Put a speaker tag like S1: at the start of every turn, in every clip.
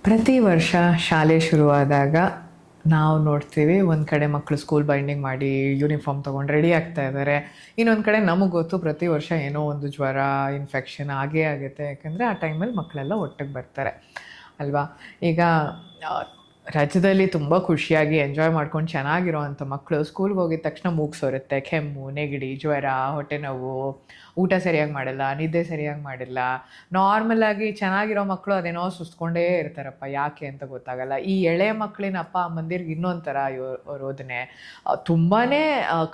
S1: ಪ್ರತಿ ವರ್ಷ ಶಾಲೆ ಶುರುವಾದಾಗ ನಾವು ನೋಡ್ತೀವಿ, ಒಂದು ಕಡೆ ಮಕ್ಕಳು ಸ್ಕೂಲ್ ಬೈಂಡಿಂಗ್ ಮಾಡಿ ಯೂನಿಫಾರ್ಮ್ ತೊಗೊಂಡು ರೆಡಿ ಆಗ್ತಾ ಇದ್ದಾರೆ. ಇನ್ನೊಂದು ಕಡೆ ನಮಗೆ ಗೊತ್ತು ಪ್ರತಿ ವರ್ಷ ಏನೋ ಒಂದು ಜ್ವರ, ಇನ್ಫೆಕ್ಷನ್ ಆಗೇ ಆಗುತ್ತೆ. ಯಾಕಂದರೆ ಆ ಟೈಮಲ್ಲಿ ಮಕ್ಕಳೆಲ್ಲ ಒಟ್ಟಿಗೆ ಬರ್ತಾರೆ ಅಲ್ವಾ. ಈಗ ರಜದಲ್ಲಿ ತುಂಬ ಖುಷಿಯಾಗಿ ಎಂಜಾಯ್ ಮಾಡ್ಕೊಂಡು ಚೆನ್ನಾಗಿರೋ ಅಂಥ ಮಕ್ಕಳು ಸ್ಕೂಲ್ಗೆ ಹೋಗಿದ ತಕ್ಷಣ ಮೂಗು ಸೋರುತ್ತೆ, ಕೆಮ್ಮು, ನೆಗಡಿ, ಜ್ವರ, ಹೊಟ್ಟೆ ನೋವು, ಊಟ ಸರಿಯಾಗಿ ಮಾಡಿಲ್ಲ, ನಿದ್ದೆ ಸರಿಯಾಗಿ ಮಾಡಿಲ್ಲ. ನಾರ್ಮಲಾಗಿ ಚೆನ್ನಾಗಿರೋ ಮಕ್ಕಳು ಅದೇನೋ ಸುಸ್ಕೊಂಡೇ ಇರ್ತಾರಪ್ಪ, ಯಾಕೆ ಅಂತ ಗೊತ್ತಾಗಲ್ಲ. ಈ ಎಳೆ ಮಕ್ಕಳಿನ ಅಪ್ಪ ಅಮ್ಮಂದಿರ್ಗೆ ಇನ್ನೊಂದು ಥರ ರೋದನೆ, ತುಂಬಾ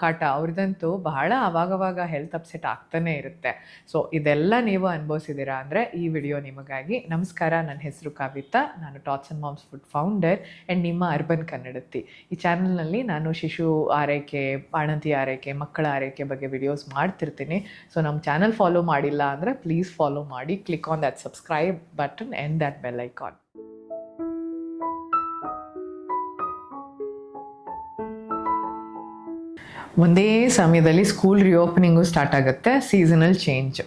S1: ಕಾಟ. ಅವ್ರದ್ದಂತೂ ಬಹಳ ಅವಾಗವಾಗ ಹೆಲ್ತ್ ಅಪ್ಸೆಟ್ ಆಗ್ತಾನೆ ಇರುತ್ತೆ. ಸೊ ಇದೆಲ್ಲ ನೀವು ಅನುಭವಿಸಿದ್ದೀರಾ ಅಂದರೆ ಈ ವಿಡಿಯೋ ನಿಮಗಾಗಿ. ನಮಸ್ಕಾರ, ನನ್ನ ಹೆಸರು ಕವಿತಾ, ನಾನು tots and moms food founder and ನಿಮ್ಮ ಅರ್ಬನ್ ಕನ್ನಡತಿ. ಈ ಚಾನಲ್ನಲ್ಲಿ ನಾನು ಶಿಶು ಆರೈಕೆ, ಬಾಣಂತಿ ಆರೈಕೆ, ಮಕ್ಕಳ ಆರೈಕೆ ಬಗ್ಗೆ ವಿಡಿಯೋಸ್ ಮಾಡ್ತಿರ್ತೀನಿ. ಸೊ ನಮ್ಮ ಚಾನಲ್ ಫಾಲೋ ಮಾಡಿಲ್ಲ ಅಂದರೆ ಪ್ಲೀಸ್ ಫಾಲೋ ಮಾಡಿ, click on that subscribe button and that bell icon. ಒಂದೇ ಸಮಯದಲ್ಲಿ ಸ್ಕೂಲ್ ರಿಓಪನಿಂಗು ಸ್ಟಾರ್ಟ್ ಆಗುತ್ತೆ, ಸೀಸನಲ್ ಚೇಂಜ್,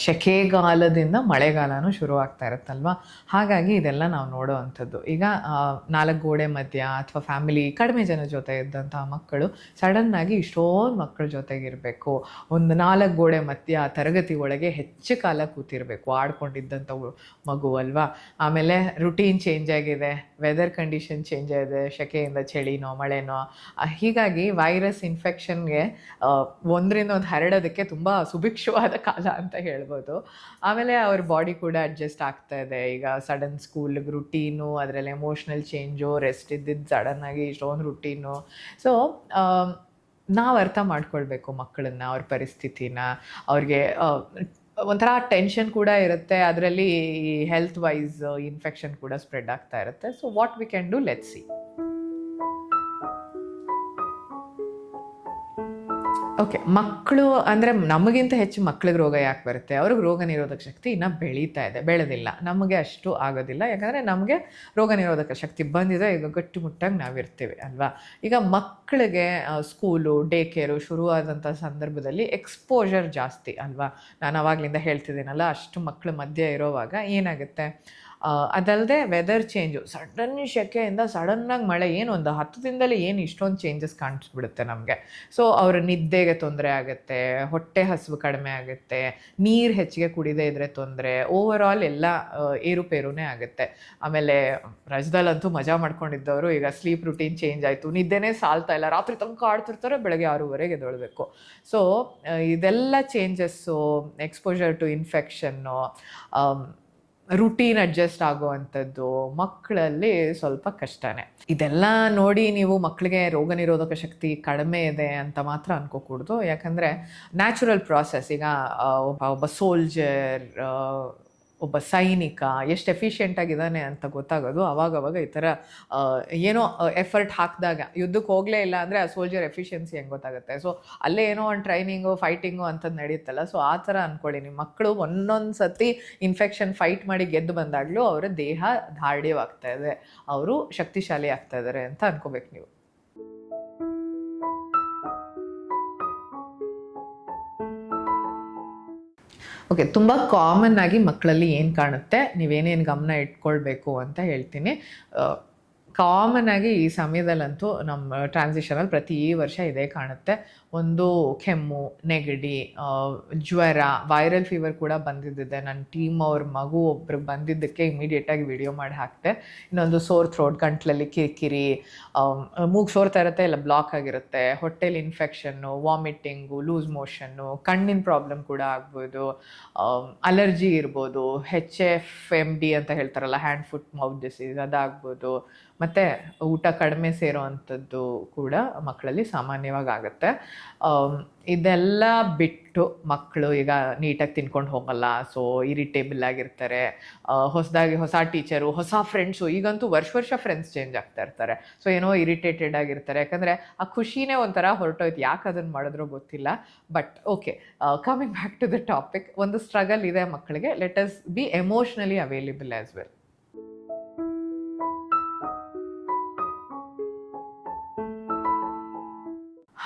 S1: ಸೆಕೆಗಾಲದಿಂದ ಮಳೆಗಾಲನೂ ಶುರು ಆಗ್ತಾ ಇರುತ್ತಲ್ವ. ಹಾಗಾಗಿ ಇದೆಲ್ಲ ನಾವು ನೋಡೋ ಅಂಥದ್ದು. ಈಗ 4 ಗೋಡೆ ಮಧ್ಯ ಅಥವಾ ಫ್ಯಾಮಿಲಿ ಕಡಿಮೆ ಜನ ಜೊತೆ ಇದ್ದಂಥ ಮಕ್ಕಳು ಸಡನ್ನಾಗಿ ಇಷ್ಟೊಂದು ಮಕ್ಕಳ ಜೊತೆಗಿರಬೇಕು, ಒಂದು 4 ಗೋಡೆ ಮಧ್ಯ ತರಗತಿ ಒಳಗೆ ಹೆಚ್ಚು ಕಾಲ ಕೂತಿರಬೇಕು, ಆಡ್ಕೊಂಡಿದ್ದಂಥ ಮಗು ಅಲ್ವಾ. ಆಮೇಲೆ ರುಟೀನ್ ಚೇಂಜ್ ಆಗಿದೆ, ವೆದರ್ ಕಂಡೀಷನ್ ಚೇಂಜ್ ಆಗಿದೆ, ಸೆಕೆಯಿಂದ ಚಳಿನೋ ಮಳೆನೋ. ಹೀಗಾಗಿ ವೈರಸ್ ಇನ್ಫೆಕ್ಷನ್ಗೆ ಒಂದರಿಂದ ಒಂದು ಹರಡೋದಕ್ಕೆ ತುಂಬ ಸುಭಿಕ್ಷವಾದ ಕಾಲ ಅಂತ ಹೇಳ್ಬೋದು. ಆಮೇಲೆ ಅವ್ರ ಬಾಡಿ ಕೂಡ ಅಡ್ಜಸ್ಟ್ ಆಗ್ತಾ ಇದೆ. ಈಗ ಸಡನ್ ಸ್ಕೂಲ್ಗೆ ರುಟೀನು, ಅದರಲ್ಲಿ ಎಮೋಷ್ನಲ್ ಚೇಂಜು, ರೆಸ್ಟ್ ಇದ್ದಿದ್ದು ಸಡನ್ನಾಗಿ ಇಷ್ಟೊಂದು ರುಟೀನು. ಸೊ ನಾವು ಅರ್ಥ ಮಾಡ್ಕೊಳ್ಬೇಕು ಮಕ್ಕಳನ್ನ, ಅವ್ರ ಪರಿಸ್ಥಿತಿನ. ಅವ್ರಿಗೆ ಒಂಥರ ಟೆನ್ಷನ್ ಕೂಡ ಇರುತ್ತೆ, ಅದರಲ್ಲಿ ಹೆಲ್ತ್ ವೈಸ್ ಇನ್ಫೆಕ್ಷನ್ ಕೂಡ ಸ್ಪ್ರೆಡ್ ಆಗ್ತಾ ಇರುತ್ತೆ. So what we can do, let's see. Okay, ಮಕ್ಕಳು ಅಂದರೆ ನಮಗಿಂತ ಹೆಚ್ಚು ಮಕ್ಳಿಗೆ ರೋಗ ಯಾಕೆ ಬರುತ್ತೆ? ಅವ್ರಿಗೆ ರೋಗ ನಿರೋಧಕ ಶಕ್ತಿ ಇನ್ನೂ ಬೆಳೀತಾ ಇದೆ, ಬೆಳೆದಿಲ್ಲ. ನಮಗೆ ಅಷ್ಟು ಆಗೋದಿಲ್ಲ, ಯಾಕಂದರೆ ನಮಗೆ ರೋಗ ನಿರೋಧಕ ಶಕ್ತಿ ಬಂದಿದೆ, ಈಗ ಗಟ್ಟಿಮುಟ್ಟಾಗಿ ನಾವಿರ್ತೀವಿ ಅಲ್ವಾ. ಈಗ ಮಕ್ಕಳಿಗೆ ಸ್ಕೂಲು, ಡೇ ಕೇರು ಶುರುವಾದಂಥ ಸಂದರ್ಭದಲ್ಲಿ ಎಕ್ಸ್ಪೋಜರ್ ಜಾಸ್ತಿ ಅಲ್ವಾ. ನಾನು ಆವಾಗಲಿಂದ ಹೇಳ್ತಿದ್ದೀನಲ್ಲ, ಅಷ್ಟು ಮಕ್ಕಳ ಮಧ್ಯೆ ಇರೋವಾಗ ಏನಾಗುತ್ತೆ, ಅದಲ್ಲದೆ ವೆದರ್ ಚೇಂಜು, ಸಡನ್ ಸೆಕೆಯಿಂದ ಸಡನ್ನಾಗಿ ಮಳೆ, ಏನು ಒಂದು 10 ದಿನದಲ್ಲಿ ಏನು ಇಷ್ಟೊಂದು ಚೇಂಜಸ್ ಕಾಣಿಸ್ಬಿಡುತ್ತೆ ನಮಗೆ. ಸೊ ಅವ್ರ ನಿದ್ದೆಗೆ ತೊಂದರೆ ಆಗುತ್ತೆ, ಹೊಟ್ಟೆ ಹಸಿವು ಕಡಿಮೆ ಆಗುತ್ತೆ, ನೀರು ಹೆಚ್ಚಿಗೆ ಕುಡಿದೇ ಇದ್ದರೆ ತೊಂದರೆ, ಓವರ್ ಆಲ್ ಎಲ್ಲ ಏರುಪೇರುನೇ ಆಗುತ್ತೆ. ಆಮೇಲೆ ರಜದಲ್ಲಂತೂ ಮಜಾ ಮಾಡ್ಕೊಂಡಿದ್ದವರು ಈಗ ಸ್ಲೀಪ್ ರುಟೀನ್ ಚೇಂಜ್ ಆಯಿತು, ನಿದ್ದೆನೇ ಸಾಲ್ತಾ ಇಲ್ಲ, ರಾತ್ರಿ ತನಕ ಆಡ್ತಿರ್ತಾರೆ, ಬೆಳಗ್ಗೆ 6:30ಗೆ ಎದ್ದೇಳಬೇಕು. ಸೊ ಇದೆಲ್ಲ changes, exposure to infection, routine adjust ಆಗುವಂಥದ್ದು ಮಕ್ಕಳಲ್ಲಿ ಸ್ವಲ್ಪ ಕಷ್ಟನೇ. ಇದೆಲ್ಲ ನೋಡಿ ನೀವು ಮಕ್ಕಳಿಗೆ ರೋಗ ನಿರೋಧಕ ಶಕ್ತಿ ಕಡಿಮೆ ಇದೆ ಅಂತ ಮಾತ್ರ ಅನ್ಕೋಕೂಡ್ದು. ಯಾಕಂದರೆ ನ್ಯಾಚುರಲ್ ಪ್ರಾಸೆಸ್. ಈಗ ಒಬ್ಬ ಸೋಲ್ಜರ್, ಒಬ್ಬ ಸೈನಿಕ ಎಷ್ಟು ಎಫಿಷಿಯೆಂಟಾಗಿದ್ದಾನೆ ಅಂತ ಗೊತ್ತಾಗೋದು ಅವಾಗವಾಗ ಈ ಥರ ಏನೋ ಎಫರ್ಟ್ ಹಾಕಿದಾಗ. ಯುದ್ಧಕ್ಕೆ ಹೋಗಲೇ ಇಲ್ಲ ಅಂದರೆ ಆ ಸೋಲ್ಜರ್ ಎಫಿಷಿಯನ್ಸಿ ಹೆಂಗೆ ಗೊತ್ತಾಗುತ್ತೆ. ಸೊ ಅಲ್ಲೇ ಏನೋ ಒಂದು ಟ್ರೈನಿಂಗು, ಫೈಟಿಂಗು ಅಂಥದ್ದು ನಡೆಯುತ್ತಲ್ಲ. ಸೊ ಆ ಥರ ಅಂದ್ಕೊಳ್ಳಿ, ನಿಮ್ಮ ಮಕ್ಕಳು ಒಂದೊಂದು ಸತಿ ಇನ್ಫೆಕ್ಷನ್ ಫೈಟ್ ಮಾಡಿ ಗೆದ್ದು ಬಂದಾಗಲೂ ಅವರ ದೇಹ ದಾರ್ಢ್ಯವಾಗ್ತಾ ಇದೆ, ಅವರು ಶಕ್ತಿಶಾಲಿ ಆಗ್ತಾ ಇದ್ದಾರೆ ಅಂತ ಅನ್ಕೋಬೇಕು ನೀವು. ಓಕೆ, ತುಂಬ ಕಾಮನ್ ಆಗಿ ಮಕ್ಕಳಲ್ಲಿ ಏನು ಕಾಣುತ್ತೆ, ನೀವೇನೇನು ಗಮನ ಇಟ್ಕೊಳ್ಬೇಕು ಅಂತ ಹೇಳ್ತೀನಿ. ಕಾಮನ್ ಆಗಿ ಈ ಸಮಯದಲ್ಲಂತೂ ನಮ್ಮ ಟ್ರಾನ್ಸಿಷನಲ್ಲಿ ಪ್ರತಿ ವರ್ಷ ಇದೇ ಕಾಣುತ್ತೆ. ಒಂದು ಕೆಮ್ಮು, ನೆಗಡಿ, ಜ್ವರ, ವೈರಲ್ ಫೀವರ್ ಕೂಡ ಬಂದಿದ್ದಿದೆ. ನನ್ನ ಟೀಮ್ ಅವ್ರ ಮಗು ಒಬ್ರಿಗೆ ಬಂದಿದ್ದಕ್ಕೆ ಇಮಿಡಿಯೇಟಾಗಿ ವಿಡಿಯೋ ಮಾಡಿ ಹಾಕ್ತೆ. ಇನ್ನೊಂದು ಸೋರ್ ಥ್ರೋಟ್, ಗಂಟ್ಲಲ್ಲಿ ಕಿರಿಕಿರಿ, ಮೂಗು ಸೋರ್ತಾ ಇರುತ್ತೆ, ಇಲ್ಲ ಬ್ಲಾಕ್ ಆಗಿರುತ್ತೆ, ಹೊಟ್ಟೆಲಿ ಇನ್ಫೆಕ್ಷನ್ನು, ವಾಮಿಟಿಂಗು, ಲೂಸ್ ಮೋಷನ್ನು, ಕಣ್ಣಿನ ಪ್ರಾಬ್ಲಮ್ ಕೂಡ ಆಗ್ಬೋದು, ಅಲರ್ಜಿ ಇರ್ಬೋದು, HFMD ಅಂತ ಹೇಳ್ತಾರಲ್ಲ, ಹ್ಯಾಂಡ್ ಫುಟ್ ಮೌತ್ ಡಿಸೀಸ್, ಅದಾಗ್ಬೋದು. ಮತ್ತು ಊಟ ಕಡಿಮೆ ಸೇರೋ ಅಂಥದ್ದು ಕೂಡ ಮಕ್ಕಳಲ್ಲಿ ಸಾಮಾನ್ಯವಾಗಿ ಆಗುತ್ತೆ. ಇದೆಲ್ಲ ಬಿಟ್ಟು ಮಕ್ಕಳು ಈಗ ನೀಟಾಗಿ ತಿನ್ಕೊಂಡು ಹೋಗಲ್ಲ, ಸೊ ಇರಿಟೇಬಲ್ ಆಗಿರ್ತಾರೆ. ಹೊಸ ಟೀಚರು, ಹೊಸ ಫ್ರೆಂಡ್ಸು, ಈಗಂತೂ ವರ್ಷ ಫ್ರೆಂಡ್ಸ್ ಚೇಂಜ್ ಆಗ್ತಾ ಇರ್ತಾರೆ. ಸೊ ಏನೋ ಇರಿಟೇಟೆಡ್ ಆಗಿರ್ತಾರೆ, ಯಾಕಂದರೆ ಆ ಖುಷಿನೇ ಒಂಥರ ಹೊರಟೋಯ್ತು, ಯಾಕೆ ಅದನ್ನು ಮಾಡಿದ್ರೋ ಗೊತ್ತಿಲ್ಲ. But okay, coming back to the topic, ಒಂದು ಸ್ಟ್ರಗಲ್ ಇದೆ ಮಕ್ಕಳಿಗೆ. Let us be emotionally available as well.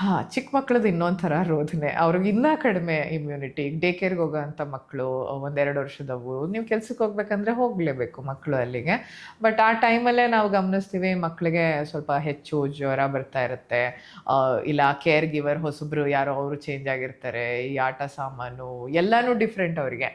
S1: ಹಾಂ, ಚಿಕ್ಕ ಮಕ್ಳದ್ದು ಇನ್ನೊಂದು ಥರ ರೋದನೆ. ಅವ್ರಿಗೆ ಇನ್ನೂ ಕಡಿಮೆ ಇಮ್ಯುನಿಟಿ. ಡೇ ಕೇರ್ಗೆ ಹೋಗೋವಂಥ ಮಕ್ಕಳು, 1-2 ವರ್ಷದವು, ನೀವು ಕೆಲ್ಸಕ್ಕೆ ಹೋಗ್ಬೇಕಂದ್ರೆ ಹೋಗಲೇಬೇಕು ಮಕ್ಕಳು ಅಲ್ಲಿಗೆ. ಬಟ್ ಆ ಟೈಮಲ್ಲೇ ನಾವು ಗಮನಿಸ್ತೀವಿ ಮಕ್ಕಳಿಗೆ ಸ್ವಲ್ಪ ಹೆಚ್ಚು ಜ್ವರ ಬರ್ತಾ ಇರುತ್ತೆ. ಇಲ್ಲ ಕೇರ್ ಗಿವರ್ ಹೊಸಬ್ರು ಯಾರೋ ಅವರು ಚೇಂಜ್ ಆಗಿರ್ತಾರೆ. ಈ ಆಟ ಸಾಮಾನು ಎಲ್ಲನೂ ಡಿಫ್ರೆಂಟ್ ಅವರಿಗೆ.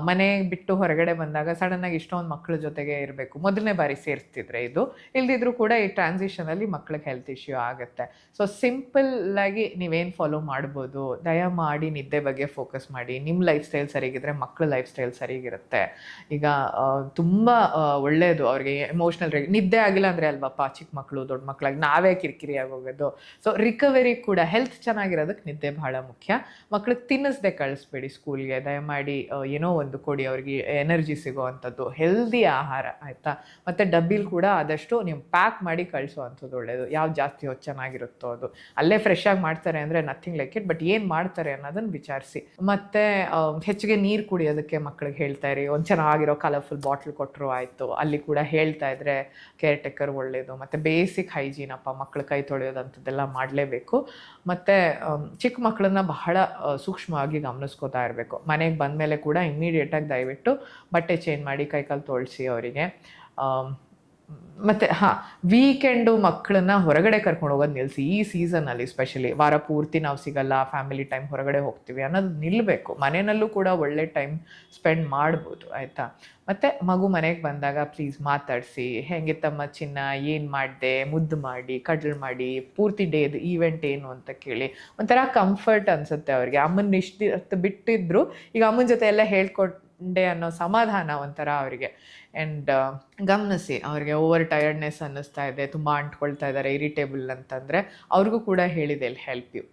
S1: ಮನೆ ಬಿಟ್ಟು ಹೊರಗಡೆ ಬಂದಾಗ ಸಡನ್ನಾಗಿ ಇಷ್ಟೊಂದು ಮಕ್ಕಳ ಜೊತೆಗೆ ಇರಬೇಕು. ಮೊದಲನೇ ಬಾರಿ ಸೇರಿಸ್ತಿದ್ರೆ ಇದು, ಇಲ್ದಿದ್ರೂ ಕೂಡ ಈ ಟ್ರಾನ್ಸಿಷನಲ್ಲಿ ಮಕ್ಳಿಗೆ ಹೆಲ್ತ್ ಇಶ್ಯೂ ಆಗುತ್ತೆ. ಸೊ ಸಿಂಪಲ್ಲಾಗಿ ನೀವೇನು ಫಾಲೋ ಮಾಡ್ಬೋದು, ದಯಮಾಡಿ ನಿದ್ದೆ ಬಗ್ಗೆ ಫೋಕಸ್ ಮಾಡಿ. ನಿಮ್ಮ ಲೈಫ್ ಸ್ಟೈಲ್ ಸರಿಗಿದ್ರೆ ಮಕ್ಕಳ ಲೈಫ್ ಸ್ಟೈಲ್ ಸರಿಗಿರುತ್ತೆ. ಈಗ ತುಂಬ ಒಳ್ಳೆಯದು ಅವ್ರಿಗೆ ಎಮೋಷ್ನಲ್ ನಿದ್ದೆ ಆಗಿಲ್ಲ ಅಂದರೆ ಅಲ್ವಪ್ಪ ಚಿಕ್ಕ ಮಕ್ಕಳು ದೊಡ್ಡ ಮಕ್ಕಳಾಗಿ ನಾವೇ ಕಿರಿಕಿರಿಯಾಗಿ ಹೋಗೋದು. ಸೊ ರಿಕವರಿ ಕೂಡ ಹೆಲ್ತ್ ಚೆನ್ನಾಗಿರೋದಕ್ಕೆ ನಿದ್ದೆ ಭಾಳ ಮುಖ್ಯ. ಮಕ್ಳಿಗೆ ತಿನ್ನಿಸ್ದೆ ಕಳಿಸ್ಬೇಡಿ ಸ್ಕೂಲ್ಗೆ. ದಯಮಾಡಿ ಏನೋ ಒಂದು ಕೊಡಿ, ಅವ್ರಿಗೆ ಎನರ್ಜಿ ಸಿಗೋವಂಥದ್ದು ಹೆಲ್ದಿ ಆಹಾರ, ಆಯಿತಾ. ಮತ್ತು ಡಬ್ಬಿಲಿ ಕೂಡ ಆದಷ್ಟು ನೀವು ಪ್ಯಾಕ್ ಮಾಡಿ ಕಳಿಸೋವಂಥದ್ದು ಒಳ್ಳೆಯದು. ಯಾವ್ದು ಜಾಸ್ತಿ ಹೊತ್ತು ಚೆನ್ನಾಗಿರುತ್ತೋ ಅದು. ಅಲ್ಲೇ ಫ್ರೆಶ್ ಆಗಿ ಮಾಡ್ತಾರೆ ಅಂದರೆ ನಥಿಂಗ್ ಲೈಕ್ ಇಟ್, ಬಟ್ ಏನು ಮಾಡ್ತಾರೆ ಅನ್ನೋದನ್ನು ವಿಚಾರಿಸಿ. ಮತ್ತು ಹೆಚ್ಚಿಗೆ ನೀರು ಕುಡಿಯೋದಕ್ಕೆ ಮಕ್ಳಿಗೆ ಹೇಳ್ತಾ ಇರಿ. ಒಂದು ಚೆನ್ನಾಗಿರೋ ಕಲರ್ಫುಲ್ ಬಾಟ್ಲ್ ಕೊಟ್ಟರು ಆಯಿತು, ಅಲ್ಲಿ ಕೂಡ ಹೇಳ್ತಾ ಇದ್ರೆ ಕೇರ್ ಟೇಕರ್ ಒಳ್ಳೆಯದು. ಮತ್ತು ಬೇಸಿಕ್ ಹೈಜೀನ್ ಅಪ್ಪ, ಮಕ್ಳು ಕೈ ತೊಳೆಯೋದಂಥದ್ದೆಲ್ಲ ಮಾಡಲೇಬೇಕು. ಮತ್ತು ಚಿಕ್ಕ ಮಕ್ಕಳನ್ನ ಬಹಳ ಸೂಕ್ಷ್ಮವಾಗಿ ಗಮನಿಸ್ಕೋತಾ ಇರಬೇಕು. ಮನೆಗೆ ಬಂದಮೇಲೆ ಕೂಡ ಇಮ್ಮಿಡಿಯೇಟಾಗಿ ದಯವಿಟ್ಟು ಬಟ್ಟೆ ಚೇಂಜ್ ಮಾಡಿ ಕೈಕಾಲು ತೊಳ್ಸಿ ಅವರಿಗೆ. ಮತ್ತು ವೀಕೆಂಡು ಮಕ್ಕಳನ್ನ ಹೊರಗಡೆ ಕರ್ಕೊಂಡು ಹೋಗೋದು ನಿಲ್ಲಿಸಿ. ಈ ಸೀಸನಲ್ಲಿ ಸ್ಪೆಷಲಿ ವಾರ ಪೂರ್ತಿ ನಾವು ಸಿಗಲ್ಲ, ಫ್ಯಾಮಿಲಿ ಟೈಮ್ ಹೊರಗಡೆ ಹೋಗ್ತೀವಿ ಅನ್ನೋದು ನಿಲ್ಲಬೇಕು. ಮನೆಯಲ್ಲೂ ಕೂಡ ಒಳ್ಳೆ ಟೈಮ್ ಸ್ಪೆಂಡ್ ಮಾಡ್ಬೋದು, ಆಯಿತಾ. ಮತ್ತು ಮಗು ಮನೆಗೆ ಬಂದಾಗ ಪ್ಲೀಸ್ ಮಾತಾಡಿಸಿ, ಹೆಂಗಿತ್ತಮ್ಮ ಚಿನ್ನ, ಏನು ಮಾಡಿದೆ, ಮುದ್ದು ಮಾಡಿ, ಕಡ್ಲು ಮಾಡಿ, ಪೂರ್ತಿ ಡೇದು ಈವೆಂಟ್ ಏನು ಅಂತ ಕೇಳಿ. ಒಂಥರ ಕಂಫರ್ಟ್ ಅನಿಸುತ್ತೆ ಅವ್ರಿಗೆ. ಅಮ್ಮನ ಇಷ್ಟು ಬಿಟ್ಟಿದ್ರು ಈಗ ಅಮ್ಮನ ಜೊತೆ ಎಲ್ಲ ಹೇಳ್ಕೊಂಡೆ ಅನ್ನೋ ಸಮಾಧಾನ ಒಂಥರ ಅವರಿಗೆ. ಆ್ಯಂಡ್ ಗಮನಿಸಿ, ಅವ್ರಿಗೆ ಓವರ್ ಟಯರ್ಡ್ನೆಸ್ ಅನ್ನಿಸ್ತಾ ಇದೆ, ತುಂಬ ಅಂಟ್ಕೊಳ್ತಾ ಇದ್ದಾರೆ, ಇರಿಟೇಬಲ್ ಅಂತಂದರೆ ಅವ್ರಿಗೂ ಕೂಡ ಹೇಳಿದೆ ಇಲ್ಲಿ ಹೆಲ್ಪ್ ಯು.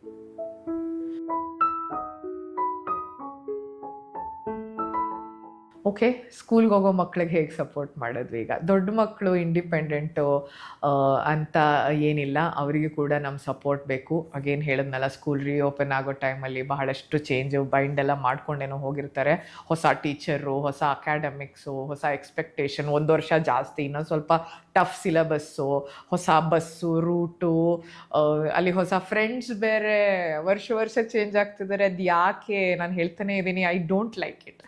S1: ಓಕೆ, ಸ್ಕೂಲ್ಗೆ ಹೋಗೋ ಮಕ್ಳಿಗೆ ಹೇಗೆ ಸಪೋರ್ಟ್ ಮಾಡಿದ್ವಿ. ಈಗ ದೊಡ್ಡ ಮಕ್ಕಳು ಇಂಡಿಪೆಂಡೆಂಟು ಅಂತ ಏನಿಲ್ಲ, ಅವರಿಗೂ ಕೂಡ ನಮ್ಮ ಸಪೋರ್ಟ್ ಬೇಕು. ಅಗೇನು ಹೇಳಿದ್ನಲ್ಲ, ಸ್ಕೂಲ್ ರೀಓಪನ್ ಆಗೋ ಟೈಮಲ್ಲಿ ಬಹಳಷ್ಟು ಚೇಂಜು ಬೈಂಡೆಲ್ಲ ಮಾಡ್ಕೊಂಡೇನೋ ಹೋಗಿರ್ತಾರೆ. ಹೊಸ ಟೀಚರು, ಹೊಸ ಅಕಾಡೆಮಿಕ್ಸು, ಹೊಸ ಎಕ್ಸ್ಪೆಕ್ಟೇಷನ್, 1 ವರ್ಷ ಜಾಸ್ತಿ, ಇನ್ನೊಂದು ಸ್ವಲ್ಪ ಟಫ್ ಸಿಲೆಬಸ್ಸು, ಹೊಸ ಬಸ್ಸು ರೂಟು, ಅಲ್ಲಿ ಹೊಸ ಫ್ರೆಂಡ್ಸ್ ಬೇರೆ ವರ್ಷ ಚೇಂಜ್ ಆಗ್ತಿದ್ದಾರೆ. ಅದು ಯಾಕೆ ನಾನು ಹೇಳ್ತಾನೆ ಇದ್ದೀನಿ, I don't like it.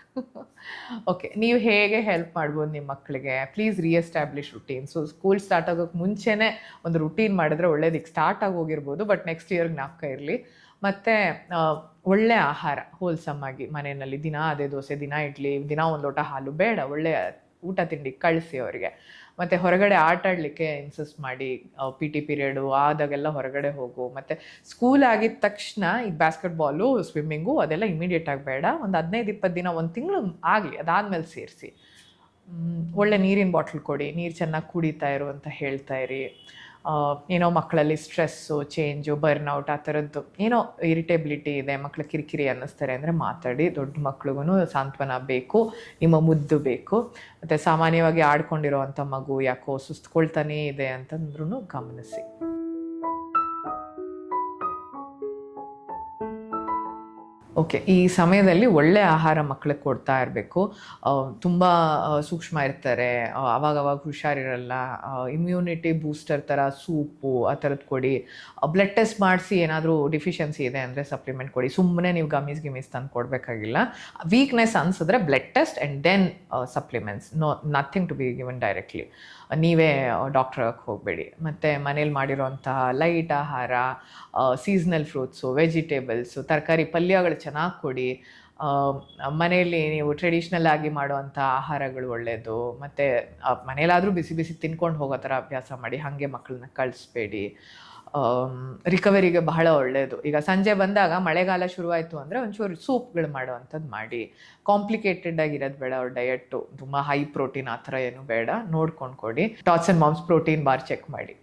S1: Okay, ನೀವು ಹೇಗೆ ಹೆಲ್ಪ್ ಮಾಡ್ಬೋದು ನಿಮ್ಮ ಮಕ್ಕಳಿಗೆ? Please reestablish routine. So school start ಆಗೋಕ್ಕೆ ಮುಂಚೆನೇ ಒಂದು ರುಟೀನ್ ಮಾಡಿದ್ರೆ ಒಳ್ಳೇದಕ್ಕೆ ಸ್ಟಾರ್ಟ್ ಆಗಿ ಹೋಗಿರ್ಬೋದು, ಬಟ್ ನೆಕ್ಸ್ಟ್ ಇಯರ್ಗೆ ಜ್ಞಾಪಕ ಇರಲಿ. ಮತ್ತು ಒಳ್ಳೆ ಆಹಾರ ಹೋಲ್ಸಮ್ ಆಗಿ ಮನೆಯಲ್ಲಿ, ದಿನ ಅದೇ ದೋಸೆ, ದಿನ ಇಡ್ಲಿ, ದಿನ ಒಂದು ಲೋಟ ಹಾಲು ಬೇಡ. ಒಳ್ಳೆ ಊಟ ತಿಂಡಿ ಕಳಿಸಿ ಅವರಿಗೆ. ಮತ್ತು ಹೊರಗಡೆ ಆಟ ಆಡಲಿಕ್ಕೆ ಇನ್ಸಿಸ್ಟ್ ಮಾಡಿ. ಪಿ ಟಿ ಪೀರಿಯಡು ಆದಾಗೆಲ್ಲ ಹೊರಗಡೆ ಹೋಗು. ಮತ್ತು ಸ್ಕೂಲ್ ಆಗಿದ ತಕ್ಷಣ ಈ ಬಾಸ್ಕೆಟ್ಬಾಲು, ಸ್ವಿಮ್ಮಿಂಗು ಅದೆಲ್ಲ ಇಮಿಡಿಯೇಟಾಗಿ ಬೇಡ. ಒಂದು 15-20 ದಿನ, 1 ತಿಂಗಳು ಆಗಲಿ, ಅದಾದಮೇಲೆ ಸೇರಿಸಿ. ಒಳ್ಳೆ ನೀರಿನ ಬಾಟ್ಲ್ ಕೊಡಿ, ನೀರು ಚೆನ್ನಾಗಿ ಕುಡಿತಾ ಇರು ಅಂತ ಹೇಳ್ತಾ ಇರಿ. ಏನೋ ಮಕ್ಕಳಲ್ಲಿ ಸ್ಟ್ರೆಸ್ಸು, ಚೇಂಜು, ಬರ್ನ್ಔಟ್ ಆ ಥರದ್ದು ಏನೋ ಇರಿಟೇಬಿಲಿಟಿ ಇದೆ, ಮಕ್ಕಳು ಕಿರಿಕಿರಿ ಅನ್ನಿಸ್ತಾರೆ ಅಂದರೆ ಮಾತಾಡಿ. ದೊಡ್ಡ ಮಕ್ಳಿಗೂ ಸಾಂತ್ವನ ಬೇಕು, ನಿಮ್ಮ ಮುದ್ದು ಬೇಕು. ಮತ್ತು ಸಾಮಾನ್ಯವಾಗಿ ಆಡ್ಕೊಂಡಿರೋವಂಥ ಮಗು ಯಾಕೋ ಸುಸ್ತ್ಕೊಳ್ತಾನೇ ಇದೆ ಅಂತಂದ್ರೂ ಗಮನಿಸಿ. ಓಕೆ, ಈ ಸಮಯದಲ್ಲಿ ಒಳ್ಳೆ ಆಹಾರ ಮಕ್ಕಳಿಗೆ ಕೊಡ್ತಾ ಇರಬೇಕು. ತುಂಬ ಸೂಕ್ಷ್ಮ ಇರ್ತಾರೆ, ಅವಾಗವಾಗ ಹುಷಾರಿರಲ್ಲ. ಇಮ್ಯುನಿಟಿ ಬೂಸ್ಟರ್ ಥರ ಸೂಪು ಆ ಥರದ್ದು ಕೊಡಿ. ಬ್ಲಡ್ ಟೆಸ್ಟ್ ಮಾಡಿಸಿ ಏನಾದರೂ ಡಿಫಿಷಿಯನ್ಸಿ ಇದೆ ಅಂದರೆ ಸಪ್ಲಿಮೆಂಟ್ ಕೊಡಿ. ಸುಮ್ಮನೆ ನೀವು ಗಮೀಸ್ ತಂದು ಕೊಡಬೇಕಾಗಿಲ್ಲ. ವೀಕ್ನೆಸ್ ಅನಿಸಿದ್ರೆ blood test and then supplements. Nothing to be given directly. ನೀವೇ ಡಾಕ್ಟ್ರಿಗೆ ಹೋಗಬೇಡಿ. ಮತ್ತು ಮನೇಲಿ ಮಾಡಿರೋಂತಹ ಲೈಟ್ ಆಹಾರ, ಸೀಸ್ನಲ್ ಫ್ರೂಟ್ಸು, ವೆಜಿಟೇಬಲ್ಸು, ತರಕಾರಿ ಪಲ್ಯಗಳು ಚೆನ್ನಾಗಿ ಕೊಡಿ. ಮನೆಯಲ್ಲಿ ನೀವು ಟ್ರೆಡಿಷ್ನಲ್ ಆಗಿ ಮಾಡುವಂಥ ಆಹಾರಗಳು ಒಳ್ಳೆಯದು. ಮತ್ತು ಮನೇಲಾದರೂ ಬಿಸಿ ತಿನ್ಕೊಂಡು ಹೋಗೋ ಥರ ಅಭ್ಯಾಸ ಮಾಡಿ, ಹಾಗೆ ಮಕ್ಕಳನ್ನ ಕಳಿಸ್ಬೇಡಿ. ರಿಕವರಿಗೆ ಬಹಳ ಒಳ್ಳೆಯದು. ಈಗ ಸಂಜೆ ಬಂದಾಗ ಮಳೆಗಾಲ ಶುರುವಾಯಿತು ಅಂದರೆ ಒಂಚೂರು ಸೂಪ್ಗಳು ಮಾಡುವಂಥದ್ದು ಮಾಡಿ. ಕಾಂಪ್ಲಿಕೇಟೆಡ್ ಆಗಿರೋದು ಬೇಡ. ಅವ್ರ ಡಯೆಟ್ಟು ತುಂಬ ಹೈ ಪ್ರೋಟೀನ್ ಆ ಥರ ಏನು ಬೇಡ, ನೋಡ್ಕೊಂಡು ಕೊಡಿ. Tots and moms protein bar check ಮಾಡಿ.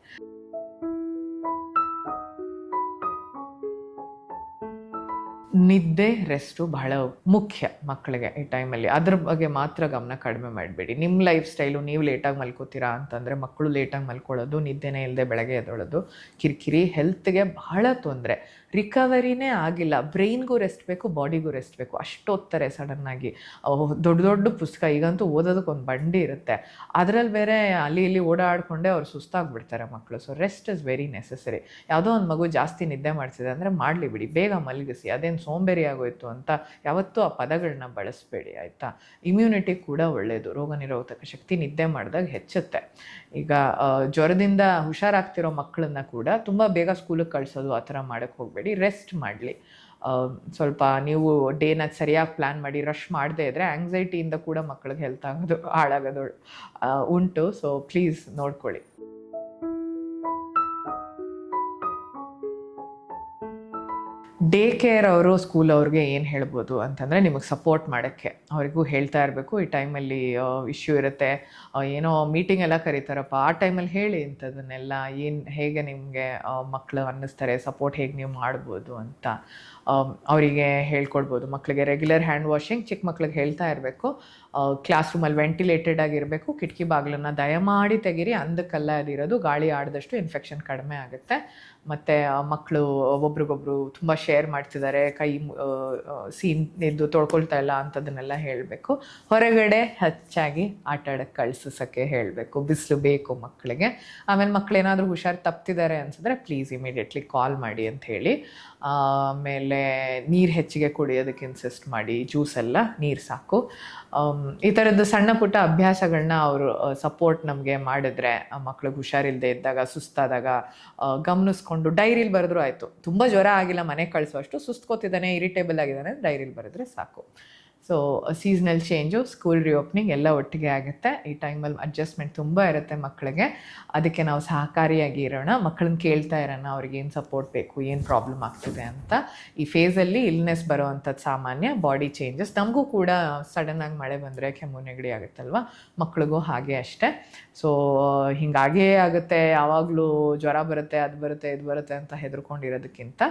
S1: ನಿದ್ದೆ, ರೆಸ್ಟು ಬಹಳ ಮುಖ್ಯ ಮಕ್ಕಳಿಗೆ ಈ ಟೈಮಲ್ಲಿ. ಅದ್ರ ಬಗ್ಗೆ ಮಾತ್ರ ಗಮನ ಕಡಿಮೆ ಮಾಡಬೇಡಿ. ನಿಮ್ಮ ಲೈಫ್ ಸ್ಟೈಲು, ನೀವು ಲೇಟಾಗಿ ಮಲ್ಕೋತೀರಾ ಅಂತಂದರೆ ಮಕ್ಕಳು ಲೇಟಾಗಿ ಮಲ್ಕೊಳ್ಳೋದು, ನಿದ್ದೆನೇ ಇಲ್ಲದೆ ಬೆಳಗ್ಗೆ ಎದ್ದೇಳೋದು, ಕಿರಿಕಿರಿ, ಹೆಲ್ತ್ಗೆ ಬಹಳ ತೊಂದರೆ. ರಿಕವರಿನೇ ಆಗಿಲ್ಲ. ಬ್ರೈನ್ಗೂ ರೆಸ್ಟ್ ಬೇಕು, ಬಾಡಿಗೂ ರೆಸ್ಟ್ ಬೇಕು. ಅಷ್ಟು ಓದ್ತಾರೆ ಸಡನ್ನಾಗಿ, ದೊಡ್ಡ ದೊಡ್ಡ ಪುಸ್ತಕ. ಈಗಂತೂ ಓದೋದಕ್ಕೊಂದು ಬಂಡಿ ಇರುತ್ತೆ, ಅದರಲ್ಲಿ ಬೇರೆ ಅಲ್ಲಿ ಇಲ್ಲಿ ಓಡಾಡಿಕೊಂಡೆ ಅವ್ರು ಸುಸ್ತಾಗ್ಬಿಡ್ತಾರೆ ಮಕ್ಕಳು. So rest is very necessary. ಯಾವುದೋ ಒಂದು ಮಗು ಜಾಸ್ತಿ ನಿದ್ದೆ ಮಾಡ್ತಿದೆ ಅಂದರೆ ಮಾಡಲಿ ಬಿಡಿ, ಬೇಗ ಮಲಗಿಸಿ. ಅದೇನು ಸೋಂಬೇರಿ ಆಗೋಯ್ತು ಅಂತ ಯಾವತ್ತೂ ಆ ಪದಗಳನ್ನ ಬಳಸಬೇಡಿ, ಆಯಿತಾ? ಇಮ್ಯುನಿಟಿ ಕೂಡ ಒಳ್ಳೆಯದು, ರೋಗ ನಿರೋಧಕ ಶಕ್ತಿ ನಿದ್ದೆ ಮಾಡಿದಾಗ ಹೆಚ್ಚುತ್ತೆ. ಈಗ ಜ್ವರದಿಂದ ಹುಷಾರಾಗ್ತಿರೋ ಮಕ್ಕಳನ್ನ ಕೂಡ ತುಂಬ ಬೇಗ ಸ್ಕೂಲಿಗೆ ಕಳಿಸೋದು ಆ ಥರ ಮಾಡೋಕ್ಕೆ ಹೋಗಬೇಡಿ. ರೆಸ್ಟ್ ಮಾಡಲಿ. ಸ್ವಲ್ಪ ನೀವು ಡೇನ ಸರಿಯಾಗಿ ಪ್ಲ್ಯಾನ್ ಮಾಡಿ ರಶ್ ಮಾಡದೇ ಇದ್ದರೆ ಆ್ಯಂಗ್ಸೈಟಿಯಿಂದ ಕೂಡ ಮಕ್ಕಳಿಗೆ ಹೆಲ್ತ್ ಆಗೋದು ಹಾಳಾಗೋದು ಉಂಟು. ಸೊ ಪ್ಲೀಸ್ ನೋಡ್ಕೊಳ್ಳಿ. ಡೇ ಕೇರ್ ಅವರು, ಸ್ಕೂಲ್ ಅವ್ರಿಗೆ ಏನು ಹೇಳ್ಬೋದು ಅಂತಂದರೆ, ನಿಮಗೆ ಸಪೋರ್ಟ್ ಮಾಡೋಕ್ಕೆ ಅವರಿಗೂ ಹೇಳ್ತಾ ಇರಬೇಕು. ಈ ಟೈಮಲ್ಲಿ ಇಶ್ಯೂ ಇರುತ್ತೆ, ಏನೋ ಮೀಟಿಂಗ್ ಎಲ್ಲ ಕರೀತಾರಪ್ಪ, ಆ ಟೈಮಲ್ಲಿ ಹೇಳಿ ಇಂಥದನ್ನೆಲ್ಲ. ಹೇಗೆ ನಿಮಗೆ ಮಕ್ಕಳು ಅನ್ನಿಸ್ತಾರೆ, ಸಪೋರ್ಟ್ ಹೇಗೆ ನೀವು ಮಾಡ್ಬೋದು ಅಂತ ಅವರಿಗೆ ಹೇಳ್ಕೊಡ್ಬೋದು. ಮಕ್ಕಳಿಗೆ ರೆಗ್ಯುಲರ್ ಹ್ಯಾಂಡ್ ವಾಷಿಂಗ್ ಚಿಕ್ಕ ಮಕ್ಳಿಗೆ ಹೇಳ್ತಾ ಇರಬೇಕು. ಕ್ಲಾಸ್ ರೂಮಲ್ಲಿ ವೆಂಟಿಲೇಟೆಡ್ ಆಗಿರಬೇಕು. ಕಿಟಕಿ ಬಾಗಿಲನ್ನು ದಯಮಾಡಿ ತೆಗೀರಿ, ಅಂದಕ್ಕಲ್ಲ ಅದಿರೋದು. ಗಾಳಿ ಆಡಿದಷ್ಟು ಇನ್ಫೆಕ್ಷನ್ ಕಡಿಮೆ ಆಗುತ್ತೆ. ಮತ್ತು ಮಕ್ಕಳು ಒಬ್ರಿಗೊಬ್ರು ತುಂಬ ಶೇರ್ ಮಾಡ್ತಿದ್ದಾರೆ, ಕೈ ಸೀನಿದ್ದು ತೊಳ್ಕೊಳ್ತಾ ಇಲ್ಲ ಅಂಥದ್ದನ್ನೆಲ್ಲ ಹೇಳಬೇಕು. ಹೊರಗಡೆ ಹೆಚ್ಚಾಗಿ ಆಟ ಆಡೋಕ್ಕೆ ಕಳ್ಸೋಕ್ಕೆ ಹೇಳಬೇಕು. ಬಿಸಿಲು ಬೇಕು ಮಕ್ಕಳಿಗೆ. ಆಮೇಲೆ ಮಕ್ಳು ಏನಾದರೂ ಹುಷಾರು ತಪ್ತಿದ್ದಾರೆ ಅನ್ಸಿದ್ರೆ ಪ್ಲೀಸ್ ಇಮಿಡಿಯೇಟ್ಲಿ ಕಾಲ್ ಮಾಡಿ ಅಂತ ಹೇಳಿ. ಆಮೇಲೆ ನೀರು ಹೆಚ್ಚಿಗೆ ಕುಡಿಯೋದಕ್ಕೆ ಇನ್ಸಿಸ್ಟ್ ಮಾಡಿ. ಜ್ಯೂಸೆಲ್ಲ ನೀರು ಸಾಕು. ಈ ಥರದ್ದು ಸಣ್ಣ ಪುಟ್ಟ ಅಭ್ಯಾಸಗಳನ್ನ ಅವರು ಸಪೋರ್ಟ್ ನಮಗೆ ಮಾಡಿದ್ರೆ, ಮಕ್ಳಿಗೆ ಹುಷಾರಿಲ್ಲದೆ ಇದ್ದಾಗ, ಸುಸ್ತಾದಾಗ ಗಮನಿಸ್ಕೊಂಡು ಡೈರಿಲಿ ಬರೆದ್ರೂ ಆಯಿತು. ತುಂಬ ಜ್ವರ ಆಗಿಲ್ಲ ಮನೆಗೆ ಕಳಿಸುವಷ್ಟು, ಸುಸ್ತ್ಕೋತಿದ್ದಾನೆ, ಇರಿಟೇಬಲ್ ಆಗಿದ್ದಾನೆ, ಡೈರಿಲಿ ಬರೆದ್ರೆ ಸಾಕು. So seasonal change, school reopening ಎಲ್ಲ ಒಟ್ಟಿಗೆ ಆಗುತ್ತೆ. ಈ ಟೈಮಲ್ಲಿ ಅಡ್ಜಸ್ಟ್ಮೆಂಟ್ ತುಂಬ ಇರುತ್ತೆ ಮಕ್ಕಳಿಗೆ. ಅದಕ್ಕೆ ನಾವು ಸಹಕಾರಿಯಾಗಿ ಇರೋಣ, ಮಕ್ಕಳನ್ನ ಕೇಳ್ತಾ ಇರೋಣ ಅವ್ರಿಗೆ ಏನು ಸಪೋರ್ಟ್ ಬೇಕು, ಏನು ಪ್ರಾಬ್ಲಮ್ ಆಗ್ತಿದೆ ಅಂತ. ಈ ಫೇಸಲ್ಲಿ ಇಲ್ನೆಸ್ ಬರೋ ಅಂಥದ್ದು ಸಾಮಾನ್ಯ. ಬಾಡಿ ಚೇಂಜಸ್, ನಮಗೂ ಕೂಡ ಸಡನ್ನಾಗಿ ಮಳೆ ಬಂದರೆ ಕೆಮ್ಮು ನೆಗಡಿ ಆಗುತ್ತಲ್ವ, ಮಕ್ಳಿಗೂ ಹಾಗೆ ಅಷ್ಟೇ. ಸೊ ಹಿಂಗಾಗೇ ಆಗುತ್ತೆ, ಯಾವಾಗಲೂ ಜ್ವರ ಬರುತ್ತೆ, ಅದು ಬರುತ್ತೆ, ಇದು ಬರುತ್ತೆ ಅಂತ ಹೆದರ್ಕೊಂಡಿರೋದಕ್ಕಿಂತ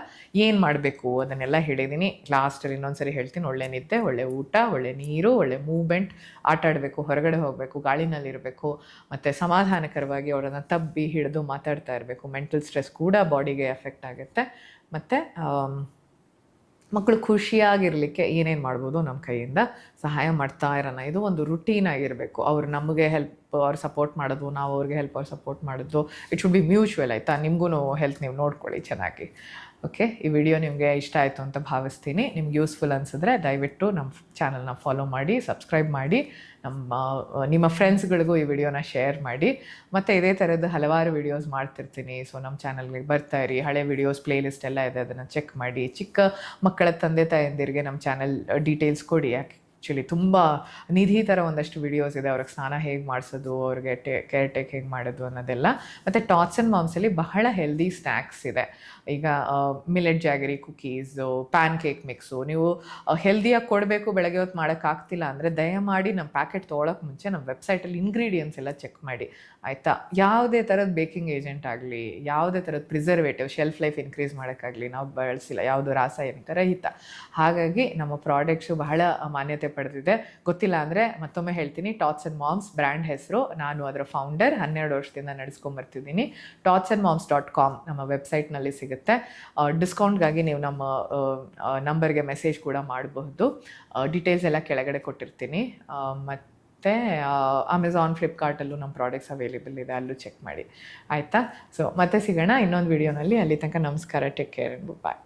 S1: ಏನು ಮಾಡಬೇಕು ಅದನ್ನೆಲ್ಲ ಹೇಳಿದ್ದೀನಿ. ಲಾಸ್ಟಲ್ಲಿ ಇನ್ನೊಂದ್ಸರಿ ಹೇಳ್ತೀನಿ. ಒಳ್ಳೆ ನಿದ್ದೆ, ಒಳ್ಳೆ ಊಟ, ಒಳ್ಳೆ ನೀರು, ಒಳ್ಳೆ ಮೂವ್ಮೆಂಟ್, ಆಟ ಆಡಬೇಕು, ಹೊರಗಡೆ ಹೋಗಬೇಕು, ಗಾಳಿನಲ್ಲಿರಬೇಕು, ಮತ್ತು ಸಮಾಧಾನಕರವಾಗಿ ಅವರನ್ನು ತಬ್ಬಿ ಹಿಡಿದು ಮಾತಾಡ್ತಾ ಇರಬೇಕು. ಮೆಂಟಲ್ ಸ್ಟ್ರೆಸ್ ಕೂಡ ಬಾಡಿಗೆ ಎಫೆಕ್ಟ್ ಆಗುತ್ತೆ. ಮತ್ತು ಮಕ್ಕಳು ಖುಷಿಯಾಗಿರಲಿಕ್ಕೆ ಏನೇನು ಮಾಡ್ಬೋದು ನಮ್ಮ ಕೈಯಿಂದ ಸಹಾಯ ಮಾಡ್ತಾ ಇರೋಣ. ಇದು ಒಂದು ರುಟೀನ್ ಆಗಿರಬೇಕು. ಅವ್ರು ನಮಗೆ ಹೆಲ್ಪ್, ಅವ್ರು ಸಪೋರ್ಟ್ ಮಾಡೋದು, ನಾವು ಅವ್ರಿಗೆ ಹೆಲ್ಪ್, ಅವ್ರು ಸಪೋರ್ಟ್ ಮಾಡೋದು. ಇಟ್ ಶುಡ್ ಬಿ ಮ್ಯೂಚುವಲ್, ಆಯಿತಾ? ನಿಮಗೂ ಹೆಲ್ತ್ ನೀವು ನೋಡ್ಕೊಳ್ಳಿ ಚೆನ್ನಾಗಿ. ಓಕೆ, ಈ ವಿಡಿಯೋ ನಿಮಗೆ ಇಷ್ಟ ಆಯಿತು ಅಂತ ಭಾವಿಸ್ತೀನಿ. ನಿಮ್ಗೆ ಯೂಸ್ಫುಲ್ ಅನಿಸಿದ್ರೆ ದಯವಿಟ್ಟು ನಮ್ಮ ಚಾನಲ್ನ ಫಾಲೋ ಮಾಡಿ, ಸಬ್ಸ್ಕ್ರೈಬ್ ಮಾಡಿ, ನಿಮ್ಮ ಫ್ರೆಂಡ್ಸ್ಗಳಿಗೂ ಈ ವಿಡಿಯೋನ ಶೇರ್ ಮಾಡಿ. ಮತ್ತು ಇದೇ ಥರದ್ದು ಹಲವಾರು ವಿಡಿಯೋಸ್ ಮಾಡ್ತಿರ್ತೀನಿ. ಸೊ ನಮ್ಮ ಚಾನಲ್ಗೆ ಬರ್ತಾ ಇರಿ. ಹಳೆ ವಿಡಿಯೋಸ್ ಪ್ಲೇಲಿಸ್ಟ್ ಎಲ್ಲ ಇದೆ, ಅದನ್ನು ಚೆಕ್ ಮಾಡಿ. ಚಿಕ್ಕ ಮಕ್ಕಳ ತಂದೆ ತಾಯಂದಿರಿಗೆ ನಮ್ಮ ಚಾನಲ್ ಡೀಟೇಲ್ಸ್ ಕೊಡಿ. ಆ್ಯಕ್ಚುಲಿ ತುಂಬ ನಿಧಿ ಥರ ಒಂದಷ್ಟು ವಿಡಿಯೋಸ್ ಇದೆ, ಅವ್ರಿಗೆ ಸ್ನಾನ ಹೇಗೆ ಮಾಡಿಸೋದು, ಅವ್ರಿಗೆ ಕೇರ್ ಟೇಕ್ ಹೇಗೆ ಮಾಡೋದು ಅನ್ನೋದೆಲ್ಲ. ಮತ್ತು ಟಾಟ್ಸ್ ಆ್ಯಂಡ್ ಮಾಮ್ಸಲ್ಲಿ ಬಹಳ ಹೆಲ್ದಿ ಸ್ನ್ಯಾಕ್ಸ್ ಇದೆ. ಈಗ millet ಜಾಗರಿ cookies, PAN cake mix. ನೀವು ಹೆಲ್ದಿಯಾಗಿ ಕೊಡಬೇಕು, ಬೆಳಗ್ಗೆ ಹೊತ್ತು ಮಾಡೋಕ್ಕಾಗ್ತಿಲ್ಲ ಅಂದರೆ ದಯಮಾಡಿ ನಮ್ಮ ಪ್ಯಾಕೆಟ್ ತೊಗೊಳಕ್ಕೆ ಮುಂಚೆ ನಮ್ಮ ವೆಬ್ಸೈಟಲ್ಲಿ ಇಂಗ್ರೀಡಿಯೆಂಟ್ಸ್ ಎಲ್ಲ ಚೆಕ್ ಮಾಡಿ, ಆಯಿತಾ? ಯಾವುದೇ ಥರದ ಬೇಕಿಂಗ್ ಏಜೆಂಟ್ ಆಗಲಿ, ಯಾವುದೇ ಥರದ ಪ್ರಿಸರ್ವೇಟಿವ್, ಶೆಲ್ಫ್ ಲೈಫ್ ಇನ್ಕ್ರೀಸ್ ಮಾಡೋಕ್ಕಾಗಲಿ ನಾವು ಬಳಸಿಲ್ಲ, ಯಾವುದು ರಾಸಾಯನಿಕ ರಹಿತ. ಹಾಗಾಗಿ ನಮ್ಮ ಪ್ರಾಡಕ್ಟ್ಸು ಬಹಳ ಮಾನ್ಯತೆ ಪಡೆದಿದೆ. ಗೊತ್ತಿಲ್ಲ ಅಂದರೆ ಮತ್ತೊಮ್ಮೆ ಹೇಳ್ತೀನಿ, ಟಾಟ್ಸ್ ಆ್ಯಂಡ್ ಮಾಮ್ಸ್ ಬ್ರ್ಯಾಂಡ್ ಹೆಸರು. ನಾನು ಅದರ ಫೌಂಡರ್, 12 ವರ್ಷದಿಂದ ನಡೆಸ್ಕೊಂಬರ್ತಿದ್ದೀನಿ. totsandmoms.com ನಮ್ಮ ವೆಬ್ಸೈಟ್ನಲ್ಲಿ ಸಿಗುತ್ತೆ. ಡಿಸ್ಕೌಂಟ್ಗಾಗಿ ನೀವು ನಮ್ಮ ನಂಬರ್ಗೆ ಮೆಸೇಜ್ ಕೂಡ ಮಾಡಬಹುದು. ಡೀಟೇಲ್ಸ್ ಎಲ್ಲ ಕೆಳಗಡೆ ಕೊಟ್ಟಿರ್ತೀನಿ. ಮತ್ತು ಅಮೆಝಾನ್, ಫ್ಲಿಪ್ಕಾರ್ಟಲ್ಲೂ ನಮ್ಮ ಪ್ರಾಡಕ್ಟ್ಸ್ ಅವೈಲೇಬಲ್ ಇದೆ, ಅಲ್ಲೂ ಚೆಕ್ ಮಾಡಿ, ಆಯಿತಾ? ಸೊ ಮತ್ತೆ ಸಿಗೋಣ ಇನ್ನೊಂದು ವಿಡಿಯೋನಲ್ಲಿ. ಅಲ್ಲಿ ತನಕ ನಮಸ್ಕಾರ, ಟೇಕ್ ಕೇರ್, ಬಾಯ್.